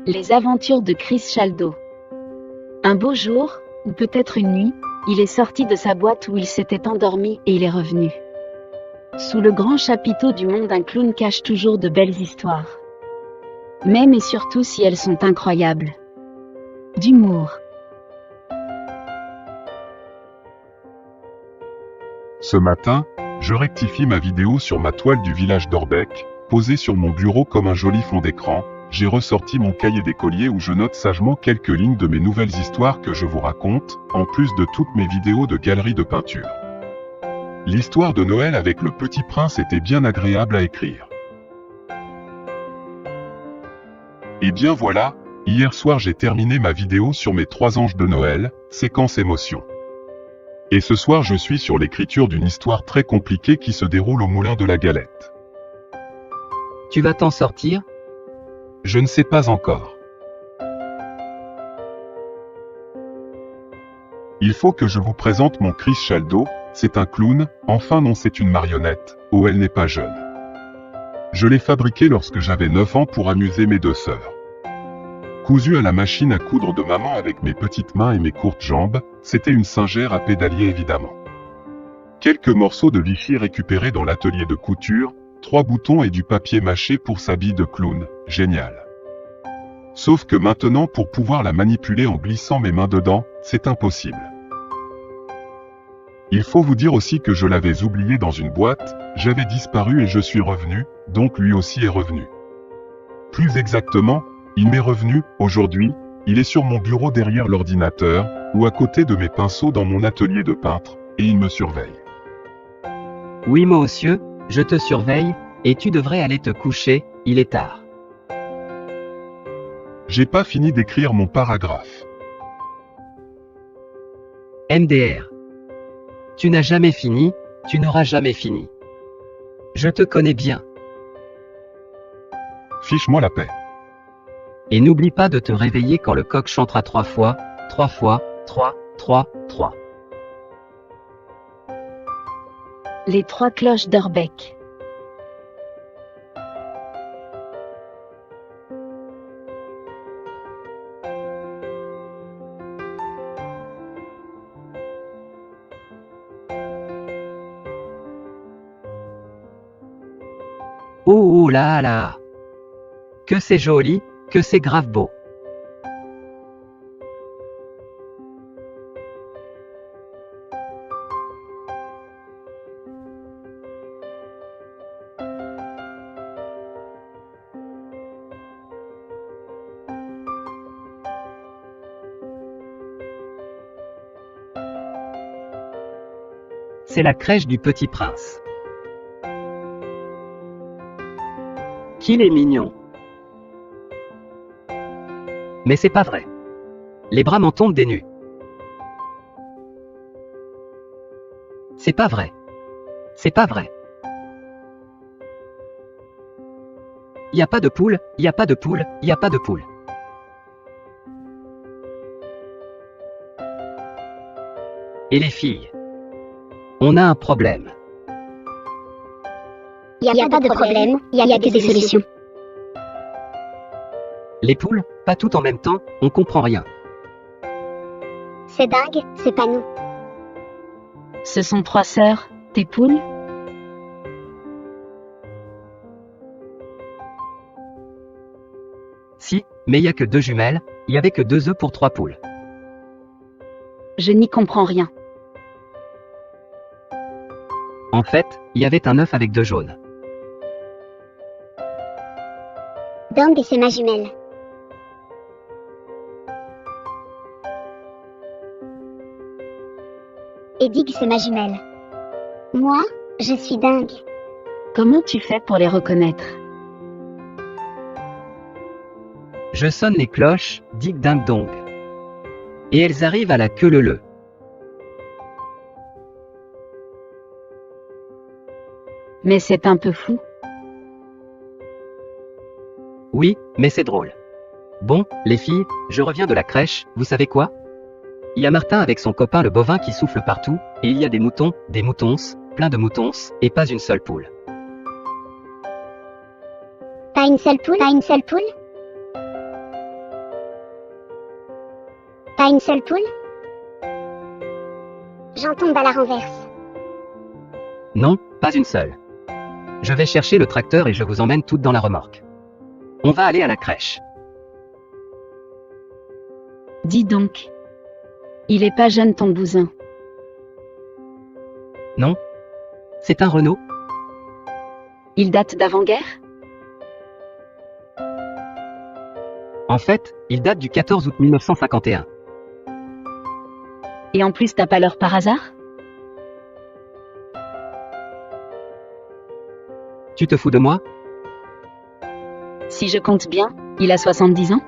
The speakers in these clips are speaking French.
Les aventures de Chris Chaldo. Un beau jour, ou peut-être une nuit, il est sorti de sa boîte où il s'était endormi et il est revenu. Sous le grand chapiteau du monde, un clown cache toujours de belles histoires. Même et surtout si elles sont incroyables. D'humour. Ce matin, je rectifie ma vidéo sur ma toile du village d'Orbec, posée sur mon bureau comme un joli fond d'écran. J'ai ressorti mon cahier d'écolier où je note sagement quelques lignes de mes nouvelles histoires que je vous raconte, en plus de toutes mes vidéos de galeries de peinture. L'histoire de Noël avec le Petit Prince était bien agréable à écrire. Et bien voilà, hier soir j'ai terminé ma vidéo sur mes 3 anges de Noël, séquence émotion. Et ce soir je suis sur l'écriture d'une histoire très compliquée qui se déroule au moulin de la Galette. Tu vas t'en sortir ? Je ne sais pas encore. Il faut que je vous présente mon Chris Chaldo, c'est un clown, enfin non c'est une marionnette, oh elle n'est pas jeune. Je l'ai fabriqué lorsque j'avais 9 ans pour amuser mes 2 sœurs. Cousu à la machine à coudre de maman avec mes petites mains et mes courtes jambes, c'était une singère à pédalier évidemment. Quelques morceaux de Vichy récupérés dans l'atelier de couture, 3 boutons et du papier mâché pour sa bille de clown, génial. Sauf que maintenant pour pouvoir la manipuler en glissant mes mains dedans, c'est impossible. Il faut vous dire aussi que je l'avais oublié dans une boîte, j'avais disparu et je suis revenu, donc lui aussi est revenu. Plus exactement, il m'est revenu, aujourd'hui, il est sur mon bureau derrière l'ordinateur, ou à côté de mes pinceaux dans mon atelier de peintre, et il me surveille. Oui monsieur, je te surveille, et tu devrais aller te coucher, il est tard. J'ai pas fini d'écrire mon paragraphe. MDR. Tu n'as jamais fini, tu n'auras jamais fini. Je te connais bien. Fiche-moi la paix. Et n'oublie pas de te réveiller quand le coq chantera 3 fois, 3 fois, 3, 3, 3. Les 3 cloches d'Orbec. Oh là là! Que c'est joli, que c'est grave beau. C'est la crèche du Petit Prince. Qu'il est mignon. Mais c'est pas vrai. Les bras m'en tombent des nues. C'est pas vrai. C'est pas vrai. Y a pas de poule, y a pas de poule, y a pas de poule. Et les filles? On a un problème. Il n'y a pas de problème, il y a que des solutions. Les poules, pas toutes en même temps, on comprend rien. C'est dingue, c'est pas nous. Ce sont 3 sœurs, tes poules? Si, mais y a que 2 jumelles, y avait que 2 œufs pour 3 poules. Je n'y comprends rien. En fait, y avait un œuf avec 2 jaunes. Dang, c'est ma jumelle. Et Dig, c'est ma jumelle. Moi, je suis dingue. Comment tu fais pour les reconnaître? Je sonne les cloches, dig ding dong. Et elles arrivent à la queue leu. Mais c'est un peu fou. Oui, mais c'est drôle. Bon, les filles, je reviens de la crèche, vous savez quoi? Il y a Martin avec son copain le bovin qui souffle partout, et il y a des moutons, plein de moutons, et pas une seule poule. T'as une seule poule? Pas une seule poule? J'en tombe à la renverse. Non, pas une seule. Je vais chercher le tracteur et je vous emmène toutes dans la remorque. On va aller à la crèche. Dis donc. Il est pas jeune ton bousin. Non? C'est un Renault? Il date d'avant-guerre? En fait, il date du 14 août 1951. Et en plus t'as pas l'heure par hasard? Tu te fous de moi? Si je compte bien, il a 70 ans?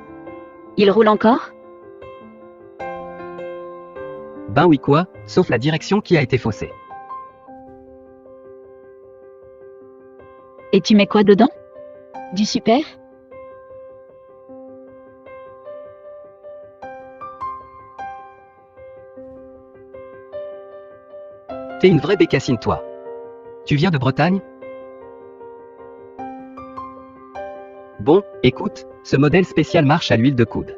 Il roule encore? Ben oui quoi, sauf la direction qui a été faussée. Et tu mets quoi dedans? Du super? T'es une vraie bécassine toi. Tu viens de Bretagne? Bon, écoute, ce modèle spécial marche à l'huile de coude.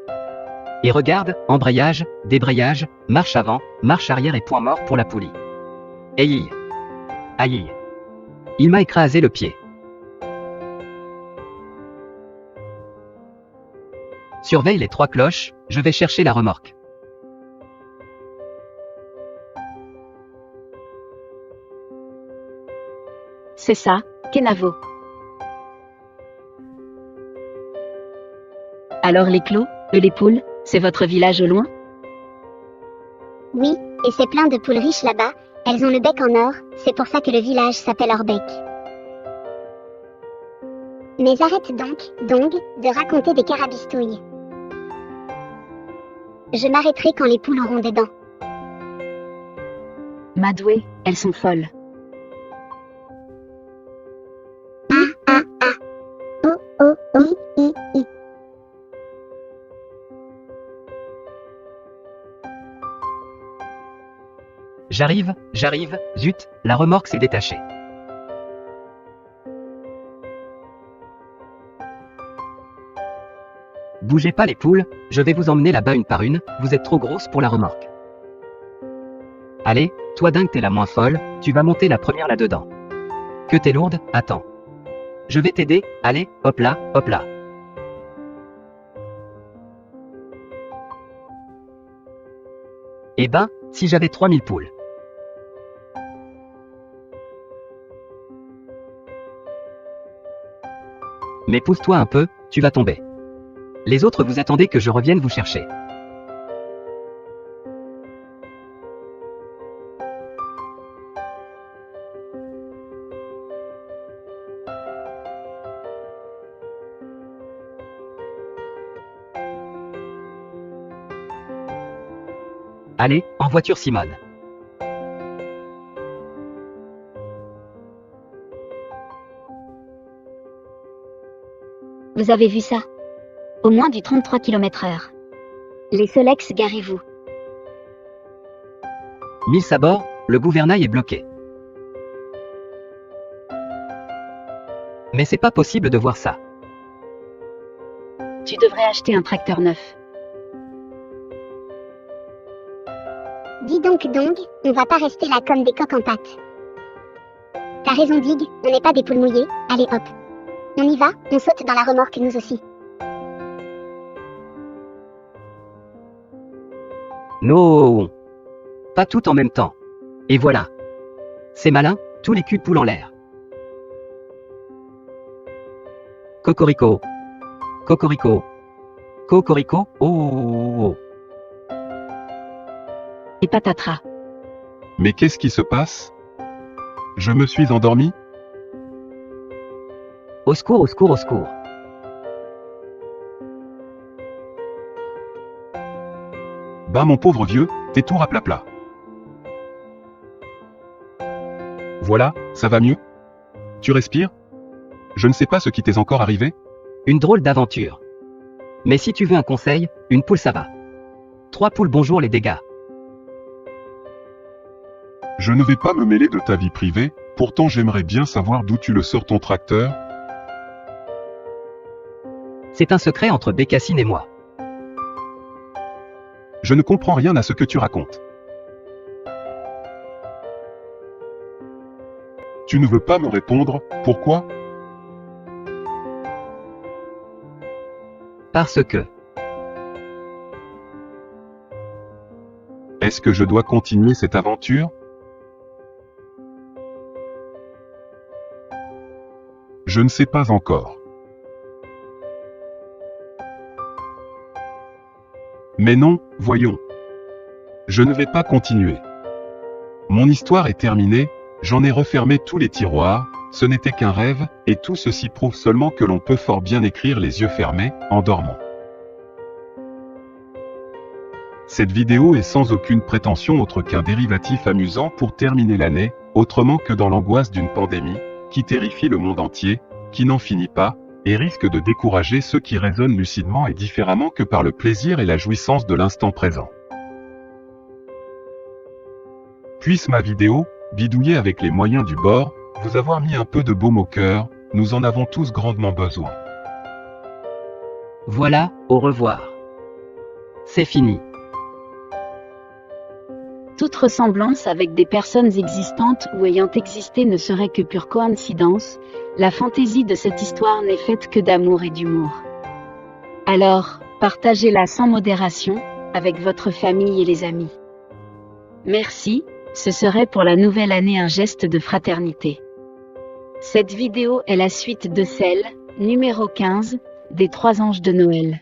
Et regarde, embrayage, débrayage, marche avant, marche arrière et point mort pour la poulie. Aïe. Aïe. Il m'a écrasé le pied. Surveille les 3 cloches, je vais chercher la remorque. C'est ça, Kenavo. Alors les clos, les poules, c'est votre village au loin? Oui, et c'est plein de poules riches là-bas, elles ont le bec en or, c'est pour ça que le village s'appelle Orbec. Mais arrête donc, de raconter des carabistouilles. Je m'arrêterai quand les poules auront des dents. Madoué, elles sont folles. I. J'arrive, zut, la remorque s'est détachée. Bougez pas les poules, je vais vous emmener là-bas une par une, vous êtes trop grosses pour la remorque. Allez, toi dingue t'es la moins folle, tu vas monter la première là-dedans. Que t'es lourde, attends. Je vais t'aider, allez, hop là, hop là. Eh ben, si j'avais 3000 poules. Mais pousse-toi un peu, tu vas tomber. Les autres vous attendez que je revienne vous chercher. Allez, en voiture Simone. Vous avez vu ça? Au moins du 33 km/h. Les Solex, garez-vous. 1000 sabords, le gouvernail est bloqué. Mais c'est pas possible de voir ça. Tu devrais acheter un tracteur neuf. Dis donc, on va pas rester là comme des coqs en pâte. T'as raison Dig, on n'est pas des poules mouillées, allez hop. On y va, on saute dans la remorque nous aussi. Non. Pas tout en même temps. Et voilà. C'est malin, tous les culs de poule en l'air. Cocorico. Cocorico. Cocorico, oh. Et patatras. Mais qu'est-ce qui se passe? Je me suis endormi? Au secours, au secours, au secours. Bah mon pauvre vieux, t'es tout raplapla. Voilà, ça va mieux? Tu respires? Je ne sais pas ce qui t'est encore arrivé. Une drôle d'aventure. Mais si tu veux un conseil, une poule ça va. 3 poules bonjour les dégâts. Je ne vais pas me mêler de ta vie privée, pourtant j'aimerais bien savoir d'où tu le sors ton tracteur. C'est un secret entre Bécassine et moi. Je ne comprends rien à ce que tu racontes. Tu ne veux pas me répondre, pourquoi? Parce que... Est-ce que je dois continuer cette aventure? Je ne sais pas encore. Mais non, voyons. Je ne vais pas continuer. Mon histoire est terminée, j'en ai refermé tous les tiroirs, ce n'était qu'un rêve, et tout ceci prouve seulement que l'on peut fort bien écrire les yeux fermés, en dormant. Cette vidéo est sans aucune prétention autre qu'un dérivatif amusant pour terminer l'année, autrement que dans l'angoisse d'une pandémie, qui terrifie le monde entier, qui n'en finit pas, et risque de décourager ceux qui raisonnent lucidement et différemment que par le plaisir et la jouissance de l'instant présent. Puisse ma vidéo, bidouillée avec les moyens du bord, vous avoir mis un peu de baume au cœur, nous en avons tous grandement besoin. Voilà, au revoir. C'est fini. Toute ressemblance avec des personnes existantes ou ayant existé ne serait que pure coïncidence, la fantaisie de cette histoire n'est faite que d'amour et d'humour. Alors, partagez-la sans modération, avec votre famille et les amis. Merci, ce serait pour la nouvelle année un geste de fraternité. Cette vidéo est la suite de celle, numéro 15, des 3 anges de Noël.